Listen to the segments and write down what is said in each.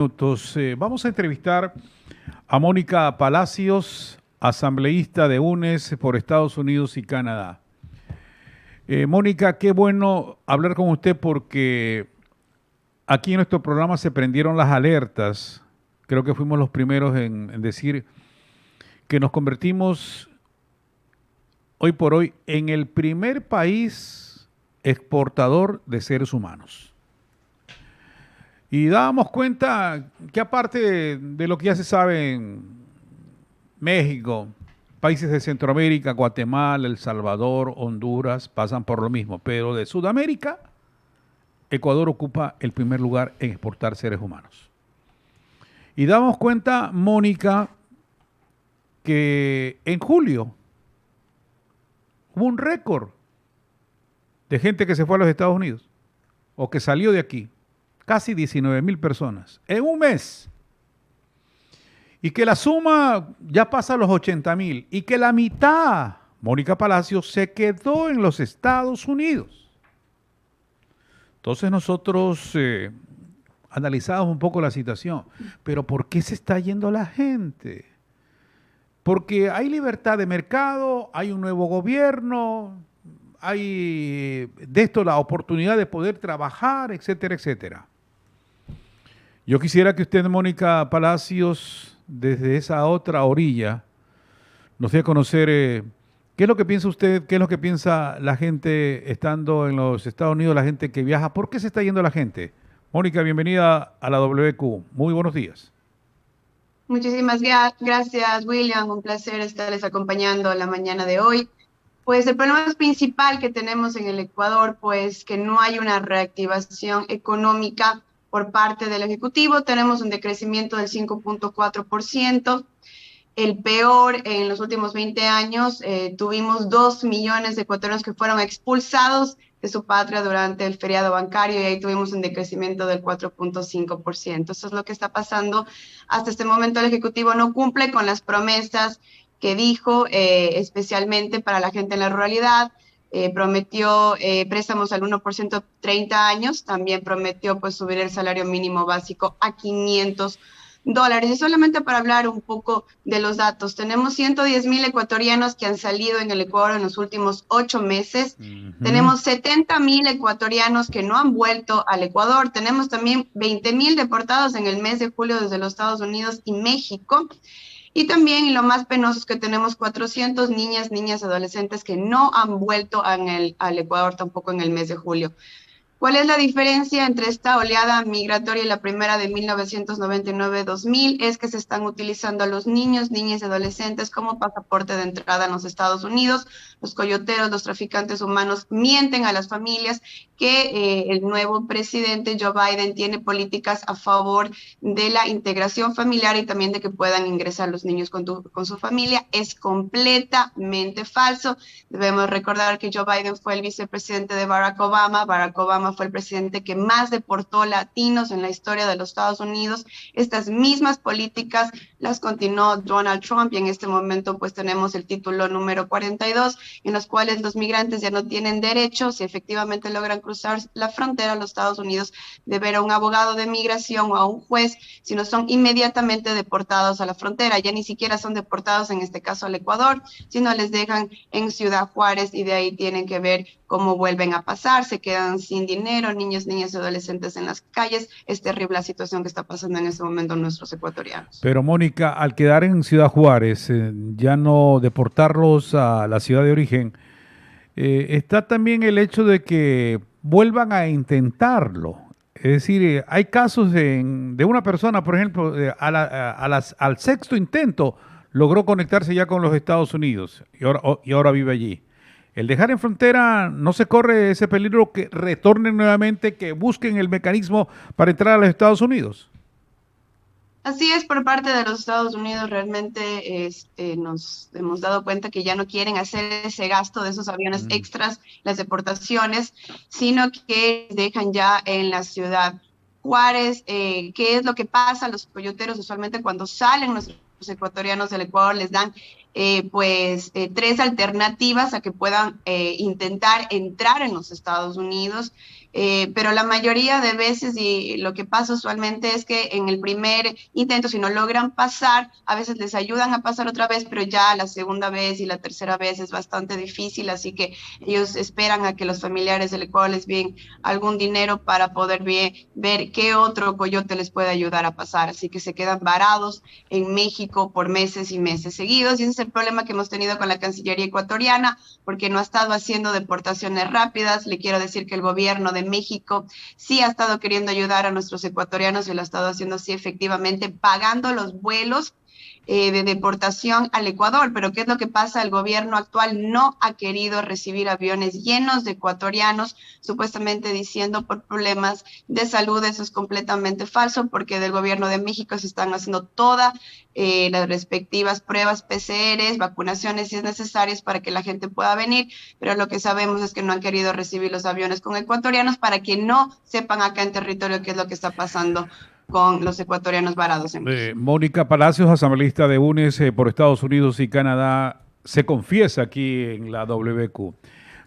Minutos. Vamos a entrevistar a Mónica Palacios, asambleísta de UNES por Estados Unidos y Canadá. Mónica, qué bueno hablar con usted porque aquí en nuestro programa se prendieron las alertas. Creo que fuimos los primeros en decir que nos convertimos hoy por hoy en el primer país exportador de seres humanos. Y dábamos cuenta que aparte de lo que ya se sabe en México, países de Centroamérica, Guatemala, El Salvador, Honduras, pasan por lo mismo. Pero de Sudamérica, Ecuador ocupa el primer lugar en exportar seres humanos. Y damos cuenta, Mónica, que en julio hubo un récord de gente que se fue a los Estados Unidos o que salió de aquí. Casi 19,000 personas en un mes. Y que la suma ya pasa a los 80,000. Y que la mitad, Mónica Palacios, se quedó en los Estados Unidos. Entonces nosotros analizamos un poco la situación. Pero ¿por qué se está yendo la gente? Porque hay libertad de mercado, hay un nuevo gobierno, hay de esto la oportunidad de poder trabajar, etcétera, etcétera. Yo quisiera que usted, Mónica Palacios, desde esa otra orilla, nos dé a conocer qué es lo que piensa usted, qué es lo que piensa la gente estando en los Estados Unidos, la gente que viaja, ¿por qué se está yendo la gente? Mónica, bienvenida a la WQ. Muy buenos días. Muchísimas gracias, William. Un placer estarles acompañando la mañana de hoy. Pues el problema principal que tenemos en el Ecuador, pues que no hay una reactivación económica por parte del Ejecutivo. Tenemos un decrecimiento del 5.4%, el peor en los últimos 20 años. Tuvimos 2 millones de ecuatorianos que fueron expulsados de su patria durante el feriado bancario y ahí tuvimos un decrecimiento del 4.5%. Eso es lo que está pasando. Hasta este momento el Ejecutivo no cumple con las promesas que dijo, especialmente para la gente en la ruralidad. Prometió préstamos al 1% 30 años, también prometió pues subir el salario mínimo básico a $500. Y solamente para hablar un poco de los datos, tenemos 110,000 ecuatorianos que han salido en el Ecuador en los últimos 8 meses. Tenemos 70,000 ecuatorianos que no han vuelto al Ecuador. Tenemos también 20,000 deportados en el mes de julio desde los Estados Unidos y México. Y también, y lo más penoso es que tenemos 400 niñas y adolescentes que no han vuelto al Ecuador tampoco en el mes de julio. ¿Cuál es la diferencia entre esta oleada migratoria y la primera de 1999-2000? Es que se están utilizando a los niños, niñas y adolescentes como pasaporte de entrada en los Estados Unidos. Los coyoteros, los traficantes humanos mienten a las familias que el nuevo presidente Joe Biden tiene políticas a favor de la integración familiar y también de que puedan ingresar los niños con su familia. Es completamente falso. Debemos recordar que Joe Biden fue el vicepresidente de Barack Obama. Barack Obama fue el presidente que más deportó latinos en la historia de los Estados Unidos. Estas mismas políticas las continuó Donald Trump y en este momento pues tenemos el título número 42 en los cuales los migrantes ya no tienen derecho, si efectivamente logran cruzar la frontera a los Estados Unidos, de ver a un abogado de migración o a un juez, sino son inmediatamente deportados a la frontera. Ya ni siquiera son deportados en este caso al Ecuador, sino les dejan en Ciudad Juárez y de ahí tienen que ver cómo vuelven a pasar, se quedan sin dinero, niños y adolescentes en las calles. Es terrible la situación que está pasando en este momento nuestros ecuatorianos. Pero Mónica, al quedar en Ciudad Juárez, ya no deportarlos a la ciudad de origen, está también el hecho de que vuelvan a intentarlo. Es decir, hay casos de una persona, por ejemplo, al sexto intento logró conectarse ya con los Estados Unidos y ahora vive allí. El dejar en frontera, no se corre ese peligro que retornen nuevamente, que busquen el mecanismo para entrar a los Estados Unidos. Así es, por parte de los Estados Unidos realmente nos hemos dado cuenta que ya no quieren hacer ese gasto de esos aviones extras, las deportaciones, sino que dejan ya en la ciudad Juárez. ¿Qué es lo que pasa? Los coyoteros usualmente cuando salen nuestros ecuatorianos del Ecuador les dan tres alternativas a que puedan intentar entrar en los Estados Unidos. Pero la mayoría de veces, y lo que pasa usualmente es que en el primer intento, si no logran pasar, a veces les ayudan a pasar otra vez, pero ya la segunda vez y la tercera vez es bastante difícil, así que ellos esperan a que los familiares del Ecuador les den algún dinero para poder ver qué otro coyote les puede ayudar a pasar, así que se quedan varados en México por meses y meses seguidos, y ese es el problema que hemos tenido con la Cancillería ecuatoriana, porque no ha estado haciendo deportaciones rápidas. Le quiero decir que el gobierno de México sí ha estado queriendo ayudar a nuestros ecuatorianos y lo ha estado haciendo sí efectivamente, pagando los vuelos de deportación al Ecuador. Pero ¿qué es lo que pasa? El gobierno actual no ha querido recibir aviones llenos de ecuatorianos, supuestamente diciendo por problemas de salud. Eso es completamente falso, porque del gobierno de México se están haciendo todas las respectivas pruebas PCR, vacunaciones si es necesarias para que la gente pueda venir, pero lo que sabemos es que no han querido recibir los aviones con ecuatorianos para que no sepan acá en territorio qué es lo que está pasando con los ecuatorianos varados en México. Mónica Palacios, asambleísta de UNES por Estados Unidos y Canadá, se confiesa aquí en la WQ.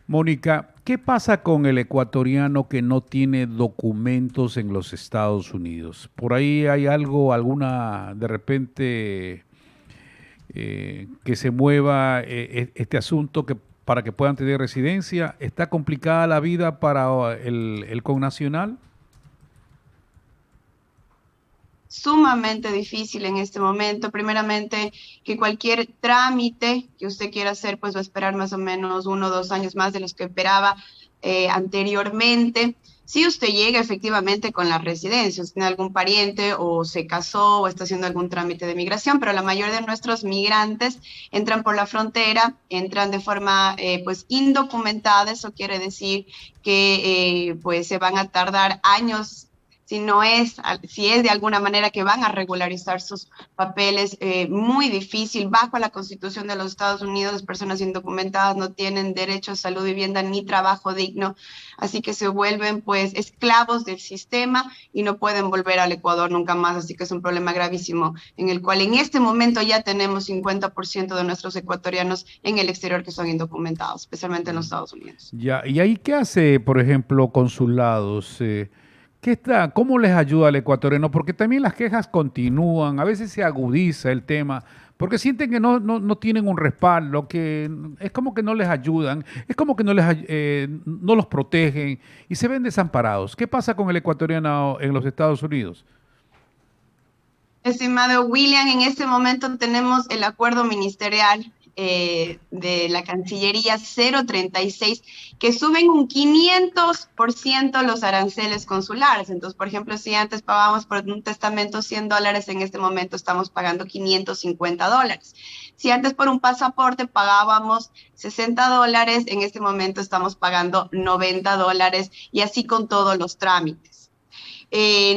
Mónica, ¿qué pasa con el ecuatoriano que no tiene documentos en los Estados Unidos? ¿Por ahí hay algo, alguna, de repente, que se mueva este asunto para que puedan tener residencia? ¿Está complicada la vida para el connacional? Sumamente difícil en este momento. Primeramente, que cualquier trámite que usted quiera hacer, pues va a esperar más o menos 1 o 2 años más de los que esperaba anteriormente. Si usted llega efectivamente con la residencia, usted tiene algún pariente o se casó o está haciendo algún trámite de migración, pero la mayoría de nuestros migrantes entran por la frontera, entran de forma pues indocumentada. Eso quiere decir que pues se van a tardar años si es de alguna manera que van a regularizar sus papeles, muy difícil. Bajo la Constitución de los Estados Unidos, las personas indocumentadas no tienen derecho a salud, vivienda ni trabajo digno, así que se vuelven pues esclavos del sistema y no pueden volver al Ecuador nunca más, así que es un problema gravísimo en el cual en este momento ya tenemos 50% de nuestros ecuatorianos en el exterior que son indocumentados, especialmente en los Estados Unidos. Ya, ¿y ahí qué hace, por ejemplo, consulados? ¿Cómo les ayuda al ecuatoriano? Porque también las quejas continúan, a veces se agudiza el tema, porque sienten que no tienen un respaldo, que es como que no les ayudan, es como que no los protegen y se ven desamparados. ¿Qué pasa con el ecuatoriano en los Estados Unidos? Estimado William, en este momento tenemos el acuerdo ministerial de la Cancillería 036, que suben un 500% los aranceles consulares. Entonces, por ejemplo, si antes pagábamos por un testamento $100, en este momento estamos pagando $550. Si antes por un pasaporte pagábamos $60, en este momento estamos pagando $90, y así con todos los trámites.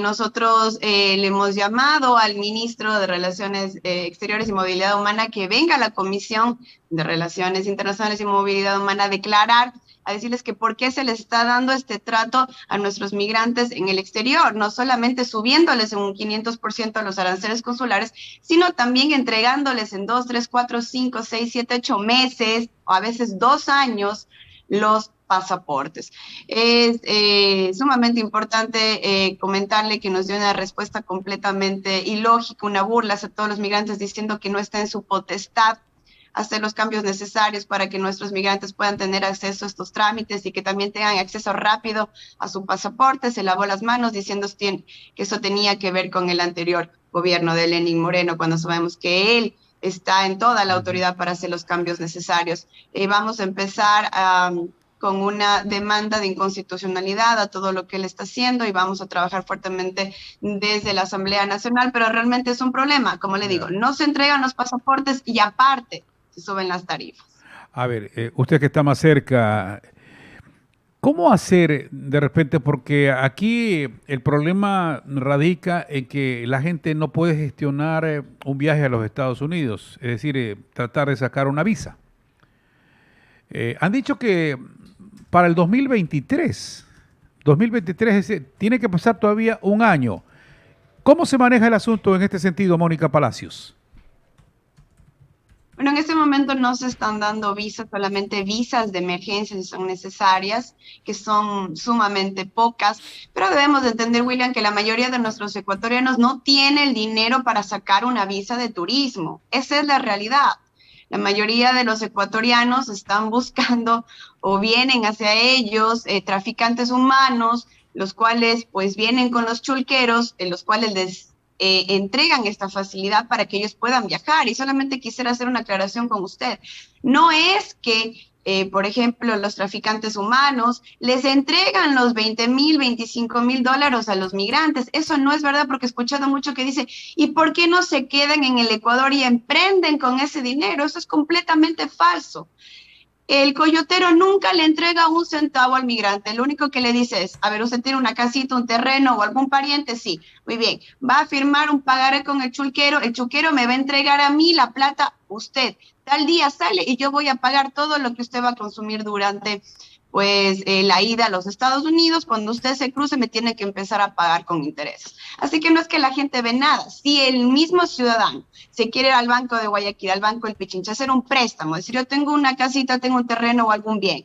Nosotros le hemos llamado al ministro de Relaciones Exteriores y Movilidad Humana que venga a la Comisión de Relaciones Internacionales y Movilidad Humana a declarar, a decirles que por qué se les está dando este trato a nuestros migrantes en el exterior, no solamente subiéndoles en un 500% los aranceles consulares, sino también entregándoles en 2, 3, 4, 5, 6, 7, 8 meses, o a veces 2 años, los pasaportes. Es sumamente importante comentarle que nos dio una respuesta completamente ilógica, una burla a todos los migrantes, diciendo que no está en su potestad hacer los cambios necesarios para que nuestros migrantes puedan tener acceso a estos trámites y que también tengan acceso rápido a su pasaporte. Se lavó las manos diciendo que eso tenía que ver con el anterior gobierno de Lenín Moreno, cuando sabemos que él está en toda la autoridad para hacer los cambios necesarios. Vamos a empezar con una demanda de inconstitucionalidad a todo lo que él está haciendo, y vamos a trabajar fuertemente desde la Asamblea Nacional, pero realmente es un problema. Como le digo, no se entregan los pasaportes y aparte se suben las tarifas. A ver, usted que está más cerca, ¿cómo hacer de repente? Porque aquí el problema radica en que la gente no puede gestionar un viaje a los Estados Unidos, es decir, tratar de sacar una visa. Han dicho que para el 2023, tiene que pasar todavía un año. ¿Cómo se maneja el asunto en este sentido, Mónica Palacios? Bueno, en este momento no se están dando visas, solamente visas de emergencia si son necesarias, que son sumamente pocas, pero debemos de entender, William, que la mayoría de nuestros ecuatorianos no tiene el dinero para sacar una visa de turismo. Esa es la realidad. La mayoría de los ecuatorianos están buscando o vienen hacia ellos traficantes humanos, los cuales pues vienen con los chulqueros, en los cuales les entregan esta facilidad para que ellos puedan viajar. Y solamente quisiera hacer una aclaración con usted. No es que, por ejemplo, los traficantes humanos les entregan los 20,000, 25,000 dólares a los migrantes. Eso no es verdad, porque he escuchado mucho que dice, ¿y por qué no se quedan en el Ecuador y emprenden con ese dinero? Eso es completamente falso. El coyotero nunca le entrega un centavo al migrante. Lo único que le dice es, a ver, usted tiene una casita, un terreno o algún pariente, sí, muy bien. Va a firmar un pagaré con el chulquero me va a entregar a mí la plata, usted. Tal día sale y yo voy a pagar todo lo que usted va a consumir durante pues la ida a los Estados Unidos. Cuando usted se cruce me tiene que empezar a pagar con intereses. Así que no es que la gente ve nada. Si el mismo ciudadano se quiere ir al Banco de Guayaquil, al Banco del Pichincha, hacer un préstamo, decir, yo tengo una casita, tengo un terreno o algún bien,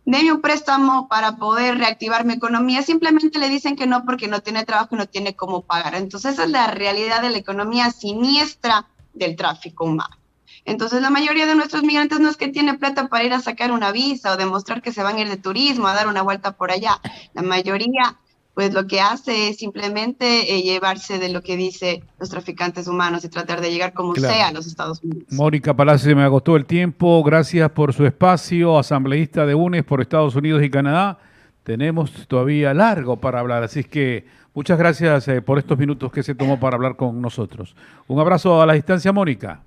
deme un préstamo para poder reactivar mi economía, simplemente le dicen que no porque no tiene trabajo y no tiene cómo pagar. Entonces esa es la realidad de la economía siniestra del tráfico humano. Entonces la mayoría de nuestros migrantes no es que tiene plata para ir a sacar una visa o demostrar que se van a ir de turismo, a dar una vuelta por allá. La mayoría pues lo que hace es simplemente llevarse de lo que dice los traficantes humanos y tratar de llegar como Claro. sea a los Estados Unidos. Mónica Palacio, se me agotó el tiempo. Gracias por su espacio, asambleísta de UNES por Estados Unidos y Canadá. Tenemos todavía largo para hablar, así es que muchas gracias por estos minutos que se tomó para hablar con nosotros. Un abrazo a la distancia, Mónica.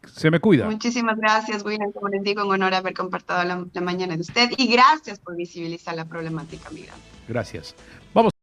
Se me cuida. Muchísimas gracias, William. Como les digo, un honor haber compartido la mañana de usted y gracias por visibilizar la problemática migrante. Gracias. Vamos.